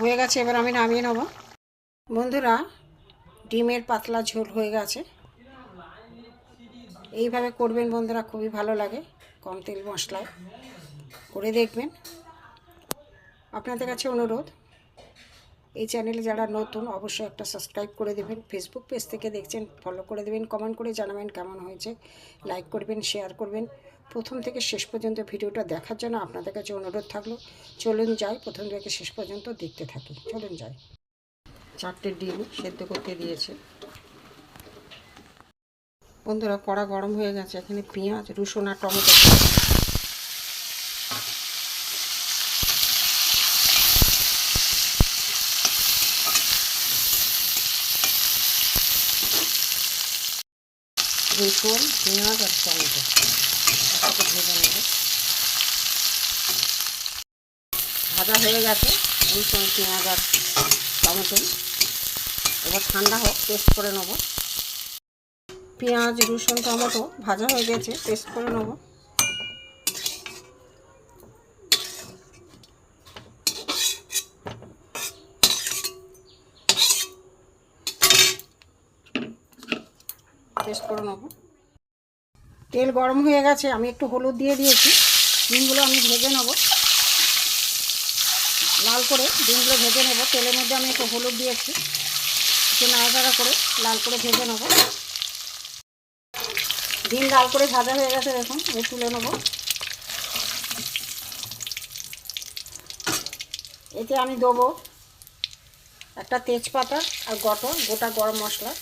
হয়ে গেছে, এবার আমি নামিয়ে নেব। বন্ধুরা, ডিমের পাতলা ঝোল হয়ে গেছে। এইভাবে করবেন বন্ধুরা, খুবই ভালো লাগে। কম তেল মশলায় করে দেখবেন। আপনাদের কাছে অনুরোধ, এই চ্যানেলে যারা নতুন অবশ্যই একটা সাবস্ক্রাইব করে দেবেন। ফেসবুক পেজ থেকে দেখছেন ফলো করে দেবেন, কমেন্ট করে জানাবেন কেমন হয়েছে, লাইক করবেন, শেয়ার করবেন। প্রথম থেকে শেষ পর্যন্ত ভিডিওটা দেখার জন্য আপনাদের কাছে অনুরোধ থাকলো। চলুন যাই, প্রথম থেকে শেষ পর্যন্ত দেখতে থাকি। চলুন যাই। 4টে ডিম সেদ্ধ করতে দিয়েছে। বন্ধুরা, কড়া গরম হয়ে গেছে। এখানে পেঁয়াজ, রসুন আর টমেটো রসুন, পেঁয়াজ আর টমেটো একসাথে ভেজে নেব। ভাজা হয়ে গেছে রসুন, পেঁয়াজ আর টমেটো। এবার ঠান্ডা হোক, পেস্ট করে নেব। পেঁয়াজ, রসুন, টমেটো ভাজা হয়ে গেছে, পেস্ট করে নেব। পেস্ট করে নেব। তেল গরম হয়ে গেছে, আমি একটু হলুদ দিয়ে দিয়েছি। ডিমগুলো আমি ভেজে নেব, লাল করে ডিমগুলো ভেজে নেব। তেলের মধ্যে আমি একটু হলুদ দিয়েছি, একটু নাড়াচাড়া করে লাল করে ভেজে নেব। ডিম লাল করে ভাজা হয়ে গেছে, দেখুন। তুলে নেব। এতে আমি দেবো একটা তেজপাতা আর গোটা গরম মশলা।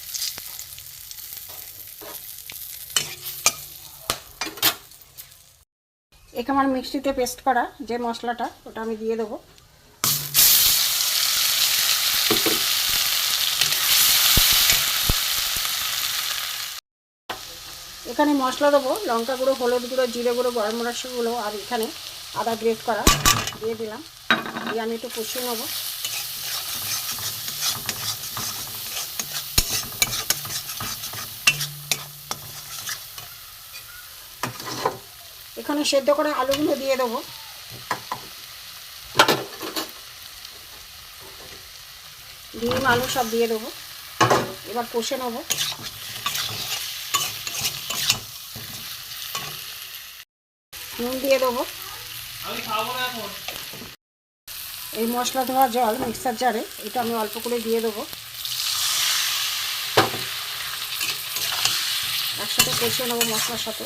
এখানে আমার মিক্সিতে পেস্ট করা যে মশলাটা, ওটা আমি দিয়ে দেবো। এখানে মশলা দেবো লঙ্কা গুঁড়ো, হলুদ গুঁড়ো, জিরে গুঁড়ো, গরম মশলাগুলো, আর এখানে আদা গ্রেট করা দিয়ে দিলাম। দিয়ে আমি একটু কষিয়ে নেবো। এখানে সেদ্ধ করে আলুগুলো দিয়ে দেবো। ডিম, আলু সব দিয়ে দেবো। এবার কষে নেবো। নুন দিয়ে দেবো। এই মশলা ধোয়া জল মিক্সার জারে, এটা আমি অল্প করে দিয়ে দেবো। একসাথে কষিয়ে নেবো মশলার সাথে।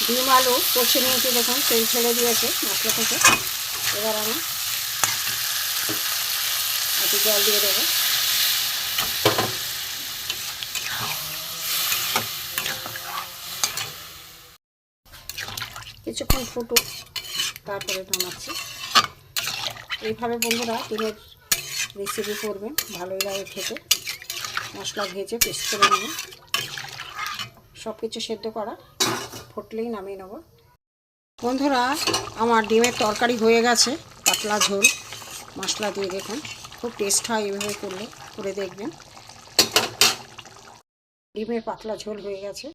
ডিম আলু কষে নিয়েছি, দেখুন তেল ছেড়ে দিয়েছে মশলা থেকে। এবার আমি একটু জল দিয়ে দেবো। কিছুক্ষণ ফুটুক, তারপরে নামাচ্ছি। এইভাবে বন্ধুরা ডিমের রেসিপি করবেন, ভালোই লাগে খেতে। মশলা ভেজে পেস্ট করে নেবেন। সব কিছু সেদ্ধ করা, ফুটলেই নামিয়ে নেব। বন্ধুরা, আমার ডিমের তরকারি হয়ে গেছে, পাতলা ঝোল মশলা দিয়ে। দেখুন, খুব টেস্ট হয় এভাবে করলে, করে দেখবেন। ডিমের পাতলা ঝোল হয়ে গেছে।